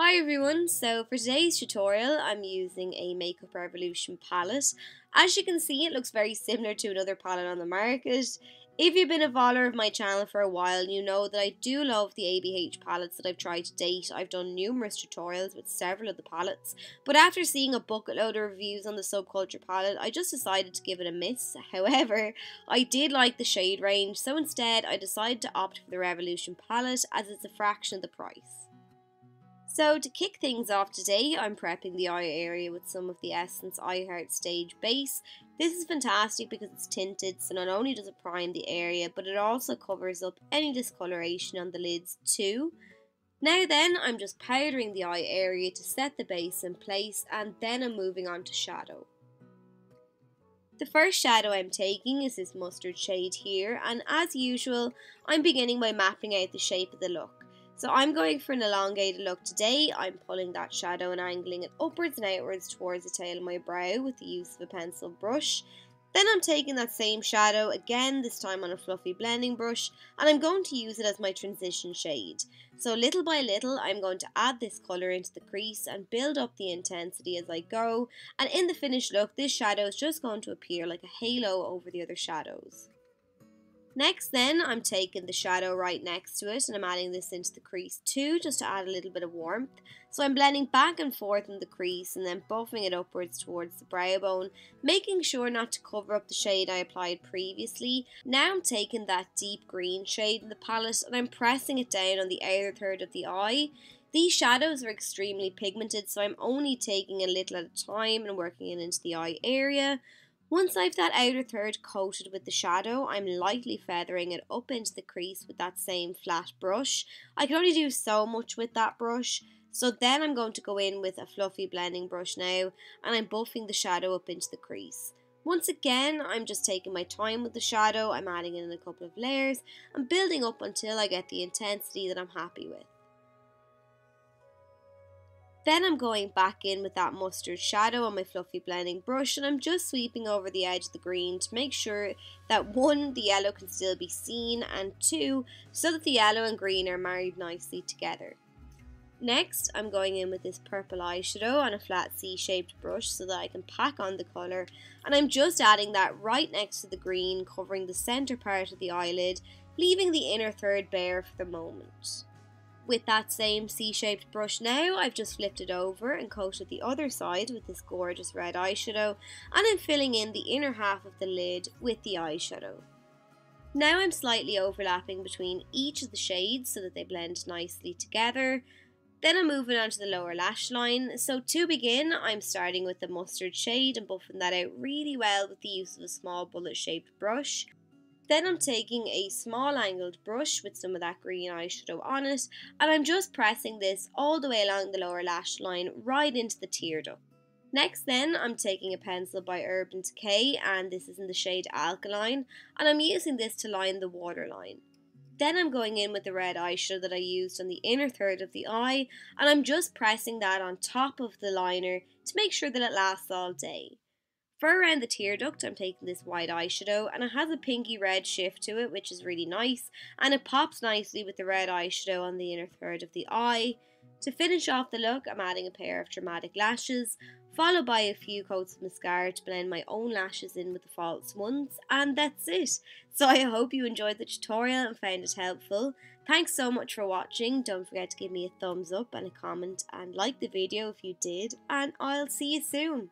Hi everyone, so for today's tutorial I'm using a Makeup Revolution palette. As you can see, it looks very similar to another palette on the market. If you've been a follower of my channel for a while, you know that I do love the ABH palettes that I've tried to date. I've done numerous tutorials with several of the palettes, but after seeing a bucket load of reviews on the Subculture palette, I just decided to give it a miss. However, I did like the shade range, so instead I decided to opt for the Revolution palette as it's a fraction of the price. So to kick things off today, I'm prepping the eye area with some of the Essence I Heart Stage base. This is fantastic because it's tinted, so not only does it prime the area, but it also covers up any discoloration on the lids too. Now then, I'm just powdering the eye area to set the base in place, and then I'm moving on to shadow. The first shadow I'm taking is this mustard shade here, and as usual, I'm beginning by mapping out the shape of the look. So I'm going for an elongated look today. I'm pulling that shadow and angling it upwards and outwards towards the tail of my brow with the use of a pencil brush. Then I'm taking that same shadow again, this time on a fluffy blending brush, and I'm going to use it as my transition shade. So little by little I'm going to add this colour into the crease and build up the intensity as I go, and in the finished look this shadow is just going to appear like a halo over the other shadows. Next then, I'm taking the shadow right next to it and I'm adding this into the crease too, just to add a little bit of warmth. So I'm blending back and forth in the crease and then buffing it upwards towards the brow bone, making sure not to cover up the shade I applied previously. Now I'm taking that deep green shade in the palette and I'm pressing it down on the outer third of the eye. These shadows are extremely pigmented, so I'm only taking a little at a time and working it into the eye area. Once I've that outer third coated with the shadow, I'm lightly feathering it up into the crease with that same flat brush. I can only do so much with that brush, so then I'm going to go in with a fluffy blending brush now, and I'm buffing the shadow up into the crease. Once again, I'm just taking my time with the shadow, I'm adding in a couple of layers, and building up until I get the intensity that I'm happy with. Then I'm going back in with that mustard shadow on my fluffy blending brush and I'm just sweeping over the edge of the green to make sure that 1, the yellow can still be seen, and 2, so that the yellow and green are married nicely together. Next, I'm going in with this purple eyeshadow on a flat C-shaped brush so that I can pack on the colour, and I'm just adding that right next to the green, covering the centre part of the eyelid, leaving the inner third bare for the moment. With that same C-shaped brush now, I've just flipped it over and coated the other side with this gorgeous red eyeshadow, and I'm filling in the inner half of the lid with the eyeshadow. Now I'm slightly overlapping between each of the shades so that they blend nicely together. Then I'm moving on to the lower lash line. So to begin, I'm starting with the mustard shade and buffing that out really well with the use of a small bullet shaped brush. Then I'm taking a small angled brush with some of that green eyeshadow on it, and I'm just pressing this all the way along the lower lash line right into the tear duct. Next then, I'm taking a pencil by Decay, and this is in the shade Alkaline, and I'm using this to line the waterline. Then I'm going in with the red eyeshadow that I used on the inner third of the eye, and I'm just pressing that on top of the liner to make sure that it lasts all day. For around the tear duct, I'm taking this white eyeshadow and it has a pinky red shift to it, which is really nice, and it pops nicely with the red eyeshadow on the inner third of the eye. To finish off the look, I'm adding a pair of dramatic lashes, followed by a few coats of mascara to blend my own lashes in with the false ones, and that's it. So I hope you enjoyed the tutorial and found it helpful. Thanks so much for watching. Don't forget to give me a thumbs up and a comment and like the video if you did, and I'll see you soon.